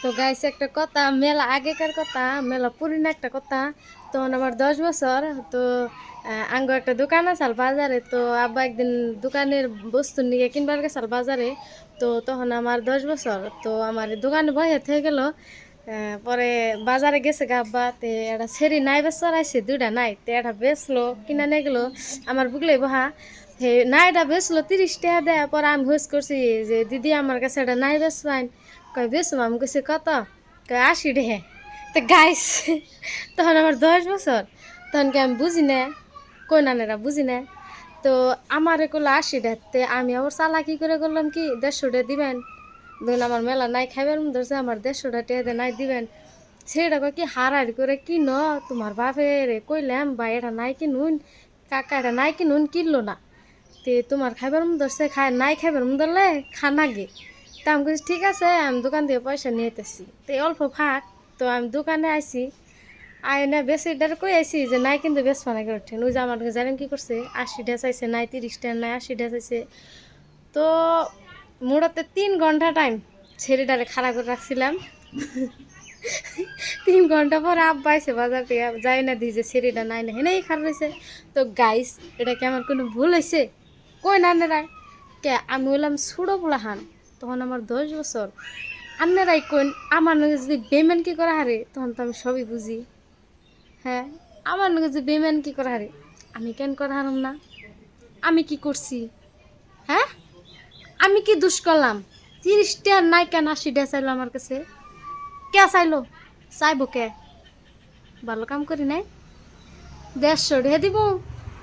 তো গাইছে একটা কথা, মেলা আগেকার কথা, মেলা পুরনো একটা কথা। তখন আমার 10 বছর। তো আঙ্গ একটা দোকান আসাল বাজারে। তো আব্বা একদিন দোকানের বস্তু নিয়ে কিনবার গেছাল বাজারে। তো তখন আমার 10 বছর। তো আমার দোকানে বয়ে থেকে গেল। পরে বাজারে গেছে গা আব্বা, তে একটা ছেড়ি নাই বেচর আইছে, দুইটা নাই, তে একটা বেচলো, কিনা নিয়ে গেলো আমার বুগলে বহা। হে নাইটা বেচলো 30 টাকা দেয়। পরে আমি হুস করছি যে দিদি আমার কাছে একটা নাই বেচবাইন। কয় বেচো, আমি কইছি কত? কয় 80 টাকা। তো গাইস তখন আমার 10 বছর। তখন কি আমি বুঝি না, কই নানেরা বুঝি না। তো আমারে করলো 80 টাকা। আমি আবার চালাকি করে করলাম কি 150 টাকা দিবেন। ধরুন আমার মেলা নাই খাইবার ধরছে, আমার 150 টাকা নাই দিবেন। সেটা কয় কি হারাড়ি করে কি ন তোমার বাপের কইলাম বা এটা নাই কিনুন, কাকা এটা নাই কিনুন, কিনলো না। তে তোমার খাইবার ধরছে, খায় নাই খাইবার ধরলে খানা গে। তা আমি কইছি ঠিক আছে, আমি দোকান দিয়ে পয়সা নিয়ে যেতেছি। তো অল্প ফাঁক। তো আমি দোকানে আইছি, আয় না বেশি ডার কই আইছি যে নাই কিন্তু বেশ ফানা করে ওঠেন। ওই যে আমার জানেন কি করছে, 80 টাকা চাইছে, নাই 30 টাকা, নাই 80 টাকা চাইছে। তো মোড়াতে 3 ঘন্টা টাইম ছেলেটারে খাড়া করে রাখছিলাম। 3 ঘন্টা পরে আব্বা আইসে বাজার থেকে, যাই না দিই যে ছেলেটা নাই না হেনেই খারাপ হয়েছে। তো গাইস, এটা কি আমার কোনো ভুল হয়েছে? কই নানেরাই কে আমি হইলাম ছুড়ো পোলাহান, তখন আমার 10 বছর। আন্নারাই কোন আমার নাকি যদি বেমেন কি করা হারে, তখন তো আমি সবই বুঝি। হ্যাঁ, আমার নাকি যদি বেমেন কি করা হারে, আমি কেন করা হারাম না? আমি কি করছি? হ্যাঁ, আমি কি দুষ করলাম? 30 টাকা নাই কেন 80 টাকা চাইলো আমার কাছে? কে চাইলো? চাইবো কে? ভালো কাম করি নাই? 150 টাকা দিব,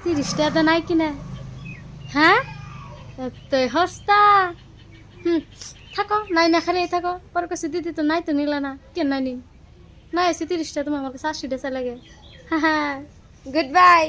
30 টাকা নাই কিনা। হ্যাঁ, তো হস্তা। হুম, থাকো নাই না খালি থাকো। পরে কাছে দিদি তো নাই, তো নিলা না কেন নাই নি? নাই আছে 30 টাকা, তোমার আমার কাছে 80 টাকা চাই লাগে। হ্যাঁ, গুড বাই।